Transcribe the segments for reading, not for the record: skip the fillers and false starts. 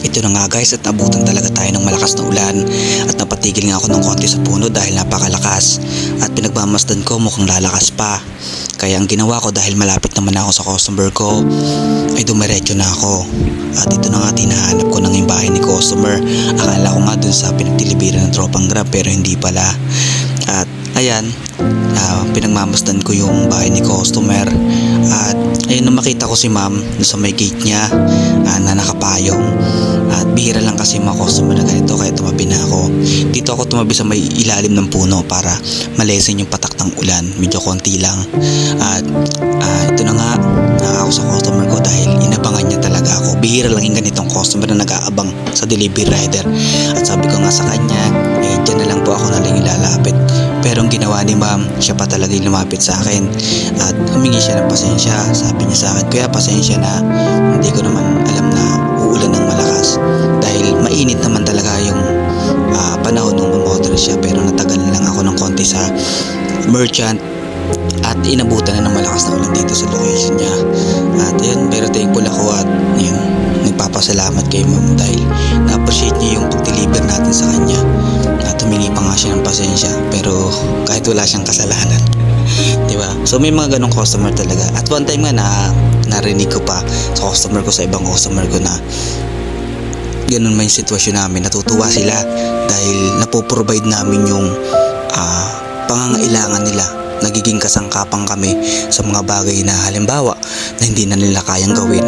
Ito na nga guys, at nabutan talaga tayo ng malakas na ulan at napatigil nga ako ng konti sa puno dahil napakalakas at pinagmamasdan ko mukhang lalakas pa. Kaya ang ginawa ko dahil malapit naman ako sa customer ko ay dumiretso na ako. At ito na nga, tinahanap ko ng yung bahay ni customer. Akala ko nga dun sa pinagdilibiran ng tropang Grab pero hindi pala. At ayan, pinagmamasdan ko yung bahay ni customer. At ayun, nung makita ko si ma'am sa may gate niya na nakapayong. At bihira lang kasi mga customer na ganito, kaya tumabi na ako. Dito ako tumabi sa may ilalim ng puno para malesen yung patak ng ulan. Medyo konti lang. At ito na nga, ako sa customer ko dahil inabangan niya talaga ako. Bihira lang yung ganitong customer na nag-aabang sa delivery rider. At sabi ko nga sa kanya, dyan na lang po ako na lang ilalapit. Pero ang ginawa ni ma'am, siya pa talaga yung lumapit sa akin at humingi siya ng pasensya. Sabi niya sa akin, kuya pasensya na, hindi ko naman alam na uulan ng malakas dahil mainit naman talaga yung panahon nung umorder siya. Pero natagal lang ako ng konti sa merchant at inabutan na ng malakas na ulan dito sa location niya. At yun, pero thankful ako at yun, nagpapasalamat kay ma'am dahil na-appreciate niya yung pag-deliver natin sa kanya. At humingi pa nga siya ng pasensya pero kahit wala siyang kasalanan. Diba? So may mga ganong customer talaga. At one time nga narinig ko pa sa customer ko, sa ibang customer ko na ganun man yung sitwasyon namin. Natutuwa sila dahil napoprovide namin yung pangangailangan nila. Nagiging kasangkapan kami sa mga bagay na halimbawa na hindi na nila kayang gawin.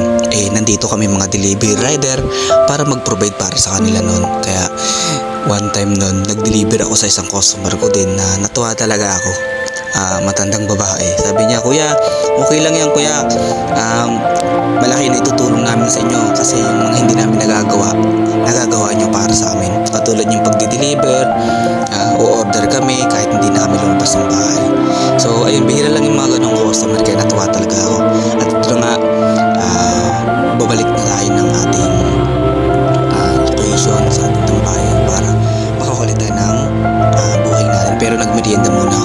Nandito kami mga delivery rider para mag-provide para sa kanila nun. Kaya one time nun, nag-deliver ako sa isang customer ko din na natuwa talaga ako. Matandang babae. Sabi niya, kuya, okay lang yan kuya. Malaki na itutulong namin sa inyo kasi yung mga hindi namin nagagawa nyo para sa amin. Katulad yung pagdi-deliver, o-order kami kahit hindi na kami lumabas ng bahay. So ayun, bihira lang yung mga ganong customer kaya natuwa talaga ako. At ito nga, babalik na tayo ng ating location sa ating tambayan para makakulit tayo ng buhay natin. Pero nagmerienda muna